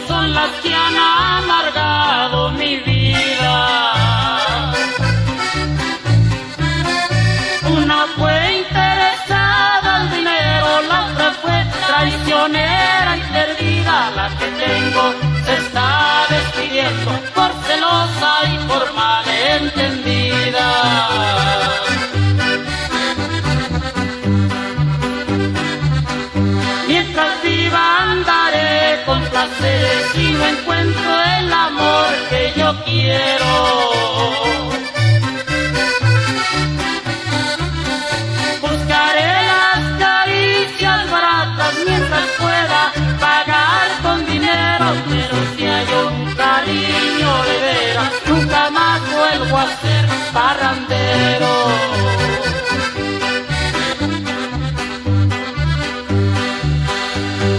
Son las que han amargado mi vida. Una fue interesada al dinero, la otra fue traicionera y perdida. La que tengo se está despidiendo por celosa y por malentendida. Mientras viva andaré con placeres y no encuentro el amor que yo quiero. Buscaré las caricias baratas mientras pueda pagar con dinero, pero si hay un cariño de veras, nunca más vuelvo a ser parrandero.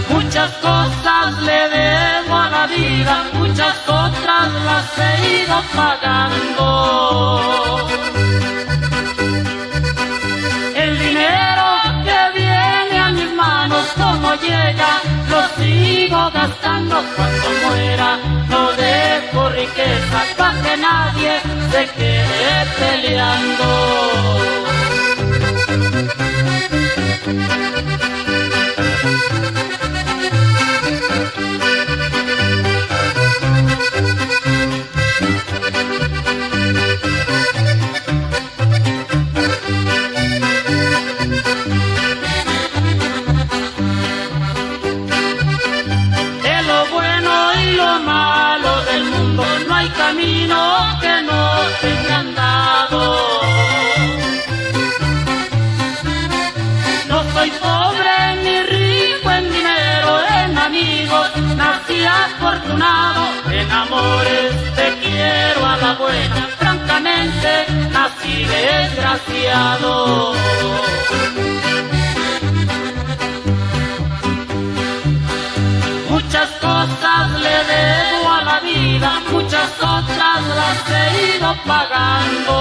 Muchas cosas le debo a la vida, muchas otras las he ido pagando. El dinero que viene a mis manos, como llega, lo sigo gastando. Cuando muera no dejo riqueza para que nadie se quede peleando. No hay camino que no tenga andado. No soy pobre ni rico en dinero, en amigos nací afortunado. En amores te quiero a la buena, francamente nací desgraciado. Muchas cosas le debo a la vida, muchas otras las he ido pagando.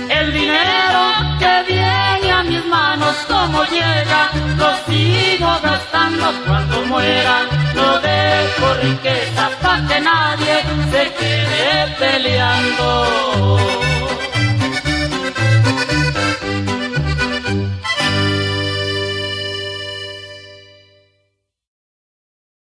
El dinero que viene a mis manos, como llega, lo sigo gastando. Cuando muera no dejo riqueza para que nadie se quede